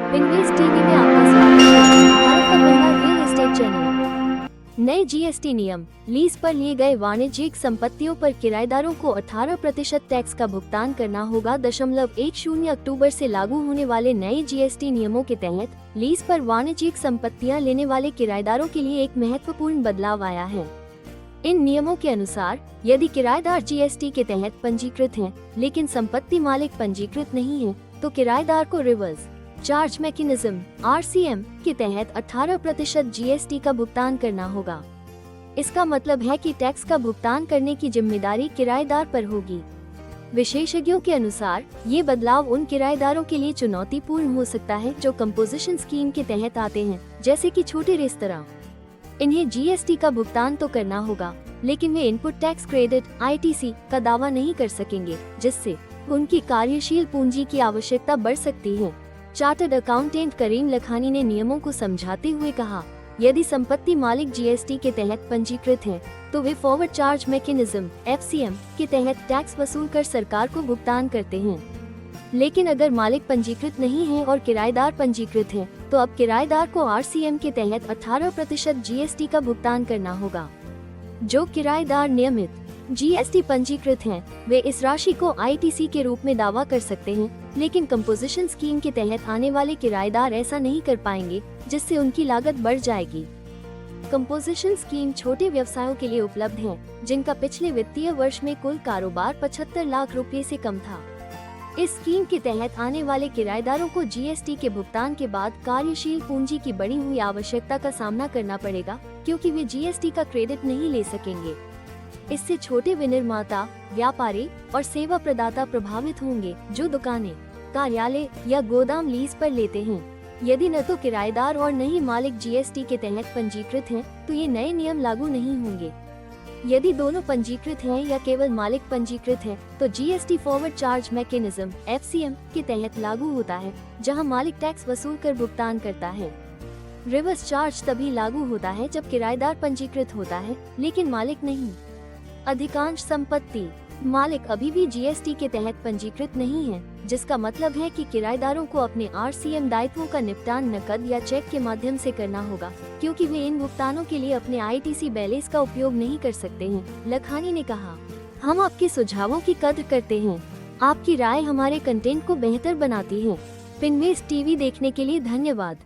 Finvest TV में आपका स्वागत है। भारत का पहला रियल एस्टेट चैनल। नए जीएसटी नियम। लीज पर लिए गए वाणिज्यिक संपत्तियों पर किराएदारों को 18% टैक्स का भुगतान करना होगा। 10 अक्टूबर से लागू होने वाले नए जीएसटी नियमों के तहत लीज पर वाणिज्यिक संपत्तियां लेने वाले किराएदारों के लिए एक महत्वपूर्ण बदलाव आया है। इन नियमों के अनुसार यदि किराएदार जीएसटी के तहत पंजीकृत हैं, लेकिन संपत्ति मालिक पंजीकृत नहीं है, तो किराएदार को रिवर्स चार्ज मैकेनिज्म (RCM) के तहत 18% जीएसटी का भुगतान करना होगा। इसका मतलब है कि टैक्स का भुगतान करने की जिम्मेदारी किराएदार पर होगी। विशेषज्ञों के अनुसार ये बदलाव उन किराएदारों के लिए चुनौतीपूर्ण हो सकता है जो कंपोजिशन स्कीम के तहत आते हैं, जैसे कि छोटे रेस्तरां। इन्हें जीएसटी का भुगतान तो करना होगा, लेकिन वे इनपुट टैक्स क्रेडिट (ITC) का दावा नहीं कर सकेंगे, जिससे उनकी कार्यशील पूंजी की आवश्यकता बढ़ सकती है। चार्टर्ड अकाउंटेंट करीम लखानी ने नियमों को समझाते हुए कहा, यदि संपत्ति मालिक जीएसटी के तहत पंजीकृत है, तो way forward charge mechanism (FCM) के तहत टैक्स वसूल कर सरकार को भुगतान करते हैं। लेकिन अगर मालिक पंजीकृत नहीं है और किराएदार पंजीकृत है, तो अब किराएदार को RCM के तहत 18% जीएसटी का भुगतान करना होगा। जो किराएदार नियमित जीएसटी पंजीकृत हैं, वे इस राशि को ITC के रूप में दावा कर सकते हैं, लेकिन कंपोजिशन स्कीम के तहत आने वाले किराएदार ऐसा नहीं कर पाएंगे, जिससे उनकी लागत बढ़ जाएगी। कंपोजिशन स्कीम छोटे व्यवसायों के लिए उपलब्ध है, जिनका पिछले वित्तीय वर्ष में कुल कारोबार 75 लाख रुपए से कम था। इस स्कीम के तहत आने वाले किराएदारों को जीएसटी के भुगतान के बाद कार्यशील पूंजी की बढ़ी हुई आवश्यकता का सामना करना पड़ेगा, क्योंकि वे जीएसटी का क्रेडिट नहीं ले सकेंगे। इससे छोटे विनिर्माता, व्यापारी और सेवा प्रदाता प्रभावित होंगे, जो दुकानें, कार्यालय या गोदाम लीज पर लेते हैं। यदि न तो किराएदार और न ही मालिक जीएसटी के तहत पंजीकृत हैं, तो ये नए नियम लागू नहीं होंगे। यदि दोनों पंजीकृत हैं या केवल मालिक पंजीकृत है, तो GST forward charge mechanism (FCM) के तहत लागू होता है, जहां मालिक टैक्स वसूल कर भुगतान करता है। रिवर्स चार्ज तभी लागू होता है जब किराएदार पंजीकृत होता है, लेकिन मालिक नहीं। अधिकांश संपत्ति मालिक अभी भी जीएसटी के तहत पंजीकृत नहीं है, जिसका मतलब है कि किराएदारों को अपने RCM दायित्वों का निपटान नकद या चेक के माध्यम से करना होगा, क्योंकि वे इन भुगतानों के लिए अपने ITC बैलेंस का उपयोग नहीं कर सकते हैं। लखानी ने कहा, हम आपके सुझावों की कद्र करते हैं। आपकी राय हमारे कंटेंट को बेहतर बनाती है। फिनवेस्ट टीवी देखने के लिए धन्यवाद।